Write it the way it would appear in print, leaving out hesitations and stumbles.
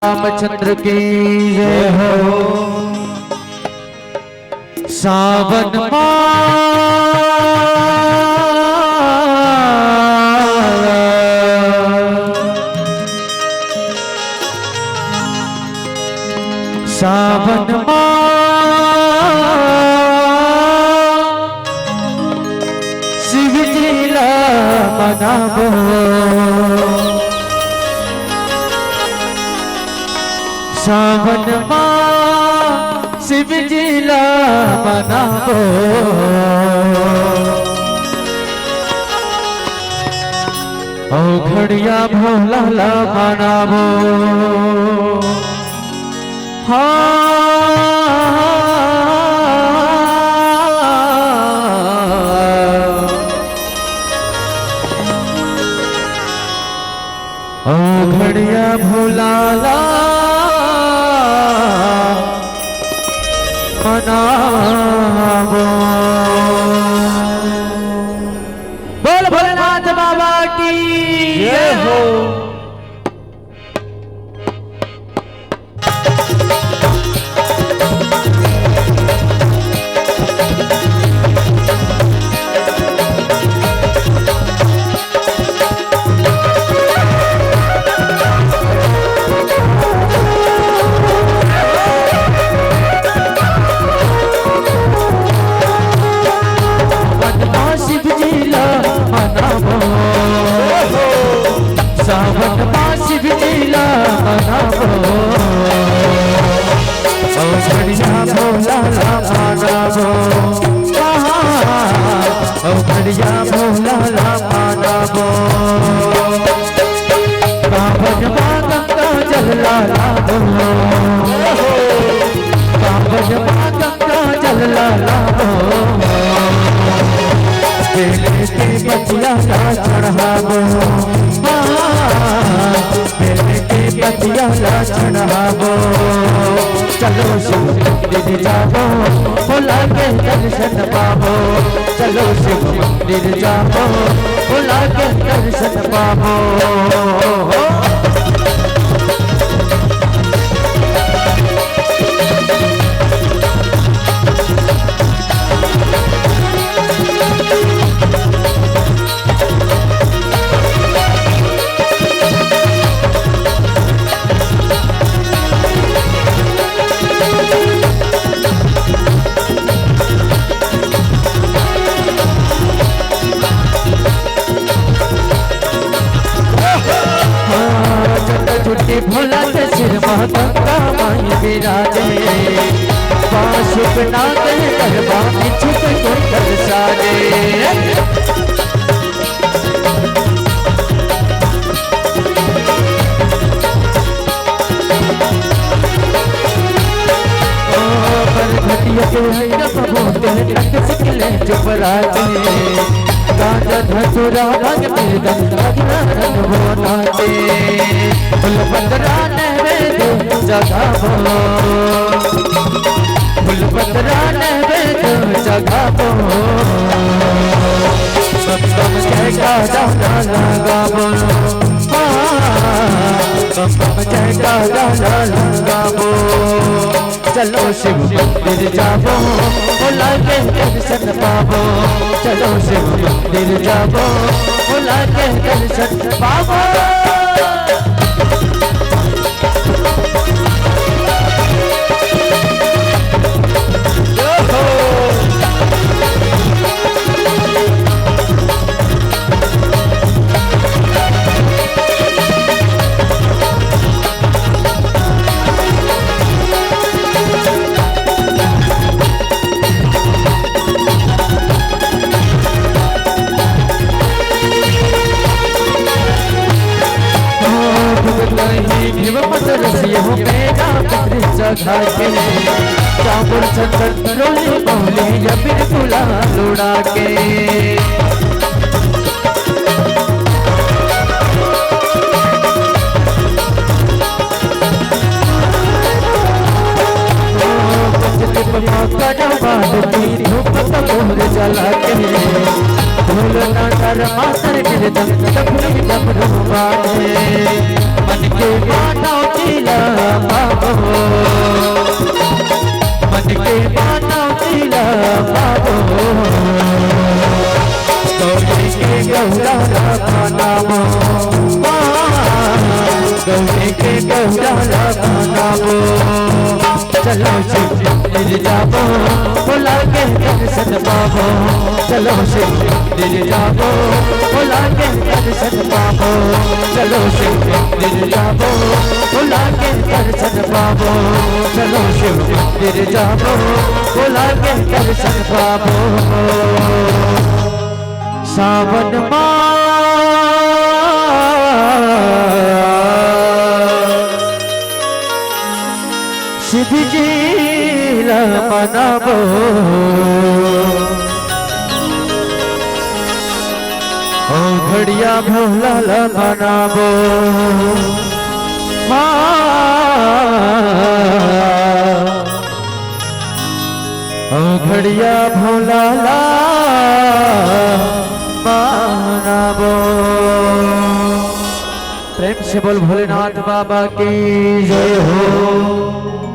रामचंद्र की जय हो। सावन सावन शिव जी मनाबो सावन शिव जी मनाबो ओ घड़िया भोला मनाबो ओ घड़िया भोला मनाबो। बोल भोलेनाथ बाबा की जय हो। घड़िया भोला मनाबो कांवरवा गंगा जल लाबो कांवरवा गंगा जल लाबो बेले के बतिया चढ़ाबो बेले के बतिया चढ़ाबो। चलो शिव मंदिर जाबो भोला के दर्शन पाबो चलो शिव मंदिर जाबो भोला के दर्शन पाबो। भोला के सिर गंगा माई विराजे बांसुक नागे गरबा छुप कोई कर साजे। घटिया के होते टक सिकले चुप राजे गाजा धतुरा रंग मृदंग रंग बोलाते फुलपतरा नैवेद्य जगाबो फुलपतरा नैवेद्य जगाबो सब सब जय गाजा लगाबो सब जय गाजा लगाबो। चलो शिव मंदिर जाबो भोला के दर्शन पाबो चलो शिव मंदिर जाबो भोला के दर्शन पाबो। चावल चंदन रोली बोले या फिर फुला लुड़ा के धूप जला के भोलना कर मातर गिर दम के मनौती ला पाबो मन के मनौती ला पाबो गौरी के गौरा बनाबो गौरी के गौरा बनाबो चलो शिव मंदिर जाबो भोला के दर्शन पाबो चलो शिव मंदिर जाबो भोला के दर्शन पाबो चलो शिव मंदिर जाबो भोला के दर्शन पाबो चलो शिव मंदिर जाबो भोला के दर्शन पाबो सावन सिद्धि जी मनाबो ओ घड़िया भोला मनाबो ओ घड़िया भोला मनाबो। प्रेम से बोल भोलेनाथ बाबा की जय हो।